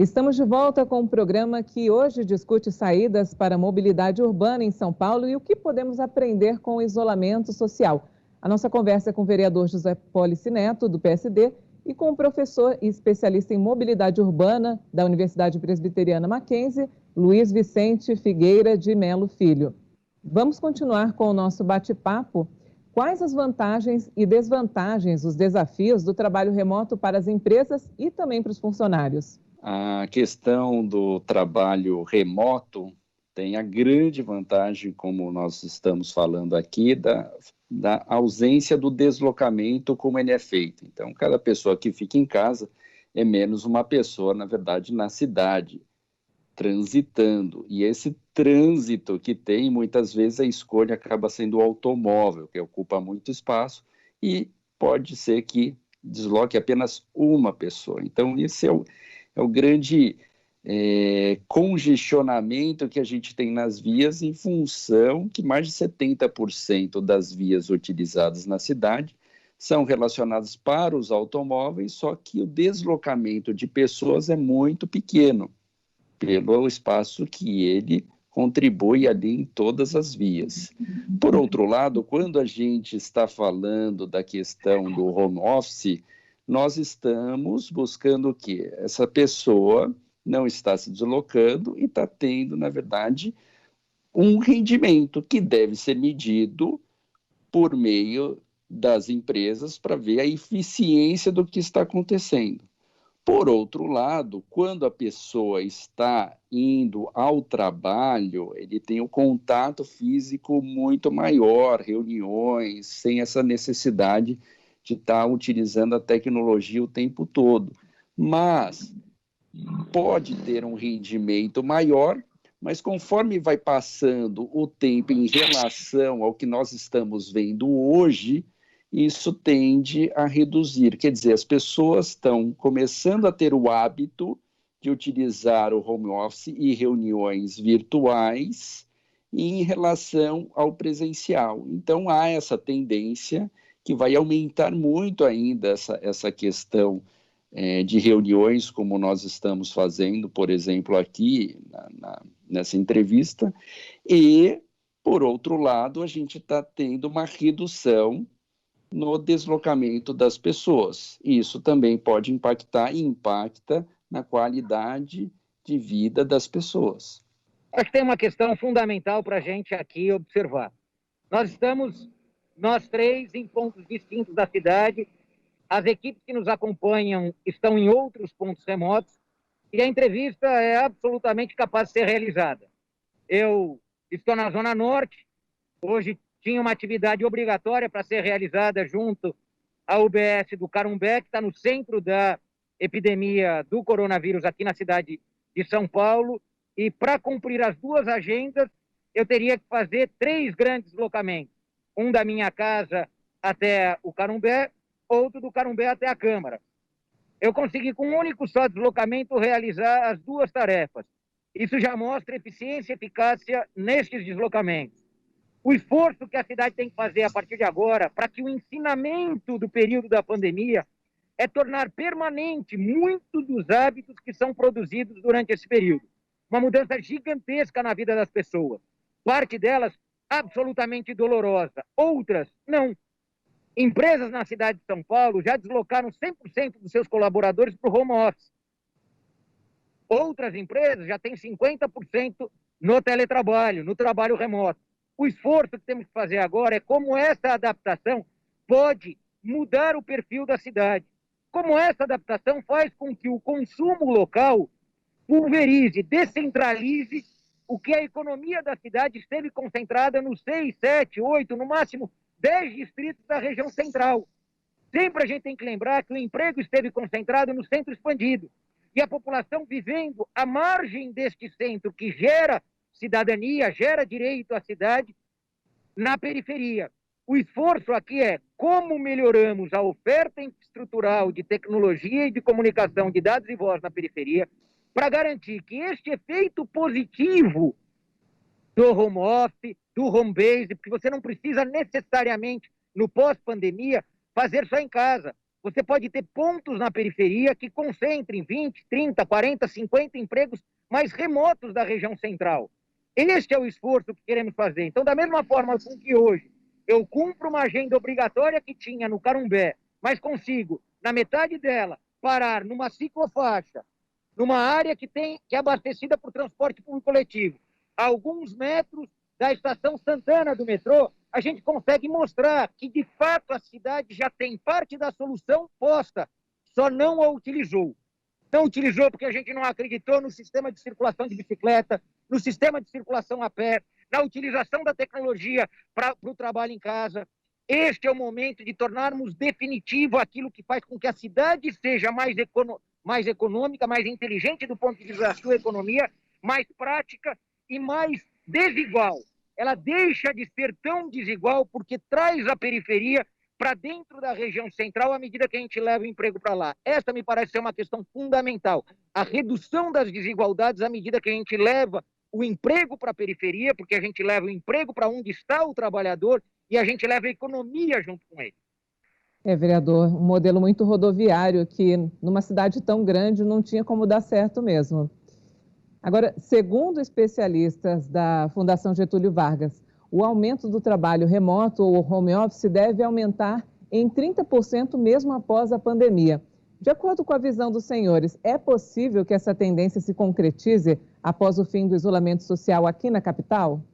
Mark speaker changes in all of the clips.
Speaker 1: Estamos de volta com um programa que hoje discute saídas para a mobilidade urbana em São Paulo e o que podemos aprender com o isolamento social. A nossa conversa é com o vereador José Polici Neto, do PSD, e com o professor e especialista em mobilidade urbana da Universidade Presbiteriana Mackenzie, Luiz Vicente Figueira de Melo Filho. Vamos continuar com o nosso bate-papo. Quais as vantagens e desvantagens, os desafios do trabalho remoto para as empresas e também para os funcionários?
Speaker 2: A questão do trabalho remoto tem a grande vantagem, como nós estamos falando aqui, da ausência do deslocamento como ele é feito. Então, cada pessoa que fica em casa é menos uma pessoa, na verdade, na cidade, transitando. E esse trânsito que tem, muitas vezes a escolha acaba sendo o automóvel, que ocupa muito espaço e pode ser que desloque apenas uma pessoa. Então, esse é o grande congestionamento que a gente tem nas vias em função que mais de 70% das vias utilizadas na cidade são relacionadas para os automóveis, só que o deslocamento de pessoas é muito pequeno, pelo espaço que ele contribui ali em todas as vias. Por outro lado, quando a gente está falando da questão do home office, nós estamos buscando o quê? Essa pessoa não está se deslocando e está tendo, na verdade, um rendimento que deve ser medido por meio das empresas para ver a eficiência do que está acontecendo. Por outro lado, quando a pessoa está indo ao trabalho, ele tem um contato físico muito maior, reuniões, sem essa necessidade de estar utilizando a tecnologia o tempo todo. Mas pode ter um rendimento maior, mas conforme vai passando o tempo em relação ao que nós estamos vendo hoje, isso tende a reduzir. Quer dizer, as pessoas estão começando a ter o hábito de utilizar o home office e reuniões virtuais em relação ao presencial. Então, há essa tendência que vai aumentar muito ainda essa questão de reuniões, como nós estamos fazendo, por exemplo, aqui nessa entrevista, e, por outro lado, a gente está tendo uma redução no deslocamento das pessoas. Isso também pode impactar e impacta na qualidade de vida das pessoas.
Speaker 3: Acho que tem uma questão fundamental para a gente aqui observar. Nós três, em pontos distintos da cidade, as equipes que nos acompanham estão em outros pontos remotos, e a entrevista é absolutamente capaz de ser realizada. Eu estou na Zona Norte, hoje tinha uma atividade obrigatória para ser realizada junto à UBS do Carumbé, que está no centro da epidemia do coronavírus aqui na cidade de São Paulo, e para cumprir as duas agendas, eu teria que fazer 3 grandes deslocamentos. Um da minha casa até o Carumbé, outro do Carumbé até a Câmara. Eu consegui, com um único só deslocamento, realizar as 2 tarefas. Isso já mostra eficiência e eficácia nestes deslocamentos. O esforço que a cidade tem que fazer a partir de agora para que o ensinamento do período da pandemia é tornar permanente muitos dos hábitos que são produzidos durante esse período. Uma mudança gigantesca na vida das pessoas. Parte delas absolutamente dolorosa, outras não. Empresas na cidade de São Paulo já deslocaram 100% dos seus colaboradores para o home office. Outras empresas já têm 50% no teletrabalho, no trabalho remoto. O esforço que temos que fazer agora é como essa adaptação pode mudar o perfil da cidade. Como essa adaptação faz com que o consumo local pulverize, descentralize o que a economia da cidade esteve concentrada nos 6, 7, 8, no máximo 10 distritos da região central. Sempre a gente tem que lembrar que o emprego esteve concentrado no centro expandido. E a população vivendo à margem deste centro, que gera cidadania, gera direito à cidade, na periferia. O esforço aqui é como melhoramos a oferta estrutural de tecnologia e de comunicação de dados e voz na periferia para garantir que este efeito positivo do home office, do home base, porque você não precisa necessariamente, no pós-pandemia, fazer só em casa. Você pode ter pontos na periferia que concentrem 20, 30, 40, 50 empregos mais remotos da região central. Este é o esforço que queremos fazer. Então, da mesma forma com que hoje eu cumpro uma agenda obrigatória que tinha no Carumbé, mas consigo, na metade dela, parar numa ciclofaixa, numa área que é abastecida por transporte público coletivo, a alguns metros da estação Santana do metrô, a gente consegue mostrar que, de fato, a cidade já tem parte da solução posta, só não a utilizou. Não utilizou porque a gente não acreditou no sistema de circulação de bicicleta, no sistema de circulação a pé, na utilização da tecnologia para o trabalho em casa. Este é o momento de tornarmos definitivo aquilo que faz com que a cidade seja mais econômica, mais inteligente do ponto de vista da sua economia, mais prática e mais desigual. Ela deixa de ser tão desigual porque traz a periferia para dentro da região central à medida que a gente leva o emprego para lá. Essa me parece ser uma questão fundamental. A redução das desigualdades à medida que a gente leva o emprego para a periferia, porque a gente leva o emprego para onde está o trabalhador e a gente leva a economia junto com ele.
Speaker 1: Vereador, um modelo muito rodoviário que numa cidade tão grande não tinha como dar certo mesmo. Agora, segundo especialistas da Fundação Getúlio Vargas, o aumento do trabalho remoto ou home office deve aumentar em 30% mesmo após a pandemia. De acordo com a visão dos senhores, é possível que essa tendência se concretize após o fim do isolamento social aqui na capital?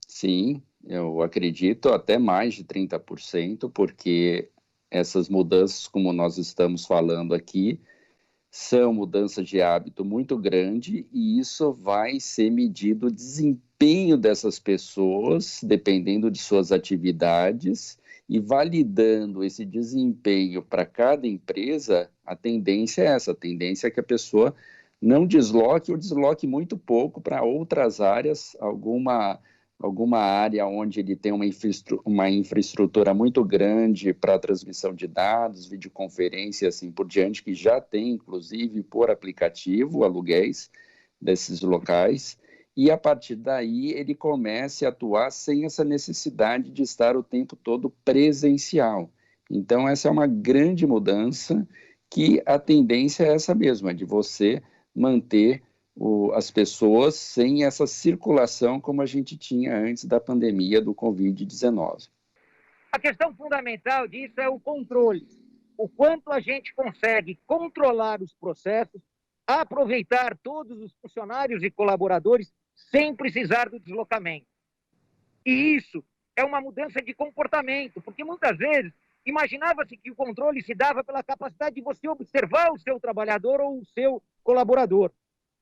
Speaker 2: Sim, eu acredito até mais de 30%, porque essas mudanças, como nós estamos falando aqui, são mudanças de hábito muito grande e isso vai ser medido o desempenho dessas pessoas, dependendo de suas atividades, e validando esse desempenho para cada empresa, a tendência é essa, a tendência é que a pessoa não desloque ou desloque muito pouco para outras áreas, alguma área onde ele tem uma infraestrutura muito grande para a transmissão de dados, videoconferência e assim por diante, que já tem, inclusive, por aplicativo, aluguéis desses locais, e a partir daí ele comece a atuar sem essa necessidade de estar o tempo todo presencial. Então, essa é uma grande mudança que a tendência é essa mesma, de você manter as pessoas sem essa circulação como a gente tinha antes da pandemia do Covid-19.
Speaker 3: A questão fundamental disso é o controle. O quanto a gente consegue controlar os processos, aproveitar todos os funcionários e colaboradores sem precisar do deslocamento. E isso é uma mudança de comportamento, porque muitas vezes imaginava-se que o controle se dava pela capacidade de você observar o seu trabalhador ou o seu colaborador.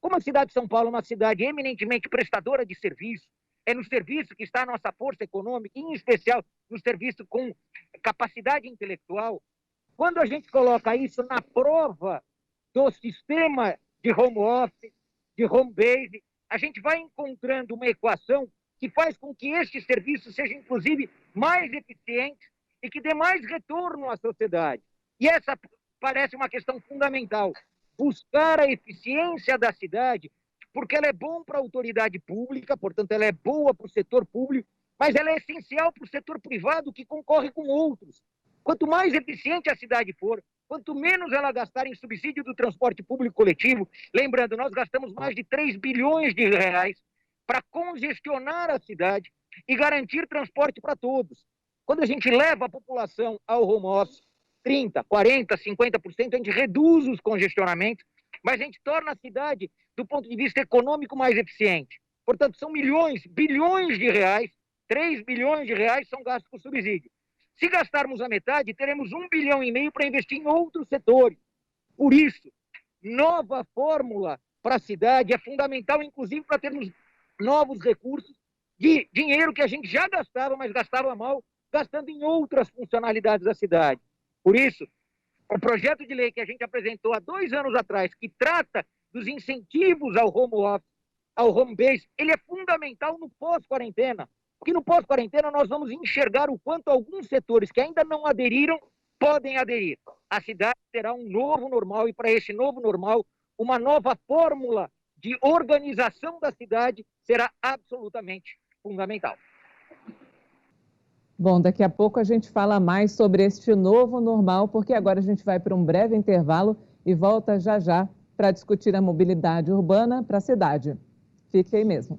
Speaker 3: Como a cidade de São Paulo é uma cidade eminentemente prestadora de serviço, é no serviço que está a nossa força econômica, em especial no serviço com capacidade intelectual, quando a gente coloca isso na prova do sistema de home office, de home base, a gente vai encontrando uma equação que faz com que este serviço seja, inclusive, mais eficiente e que dê mais retorno à sociedade. E essa parece uma questão fundamental. Buscar a eficiência da cidade, porque ela é bom para a autoridade pública, portanto, ela é boa para o setor público, mas ela é essencial para o setor privado que concorre com outros. Quanto mais eficiente a cidade for, quanto menos ela gastar em subsídio do transporte público coletivo, lembrando, nós gastamos mais de 3 bilhões de reais para congestionar a cidade e garantir transporte para todos. Quando a gente leva a população ao home office, 30%, 40%, 50%, a gente reduz os congestionamentos, mas a gente torna a cidade, do ponto de vista econômico, mais eficiente. Portanto, são milhões, bilhões de reais, 3 bilhões de reais são gastos com subsídio. Se gastarmos a metade, teremos 1,5 bilhão para investir em outros setores. Por isso, nova fórmula para a cidade é fundamental, inclusive para termos novos recursos de dinheiro que a gente já gastava, mas gastava mal, gastando em outras funcionalidades da cidade. Por isso, o projeto de lei que a gente apresentou há 2 anos atrás, que trata dos incentivos ao home office, ao home base, ele é fundamental no pós-quarentena. Porque no pós-quarentena nós vamos enxergar o quanto alguns setores que ainda não aderiram podem aderir. A cidade terá um novo normal e para esse novo normal, uma nova fórmula de organização da cidade será absolutamente fundamental.
Speaker 1: Bom, daqui a pouco a gente fala mais sobre este novo normal, porque agora a gente vai para um breve intervalo e volta já já para discutir a mobilidade urbana para a cidade. Fique aí mesmo.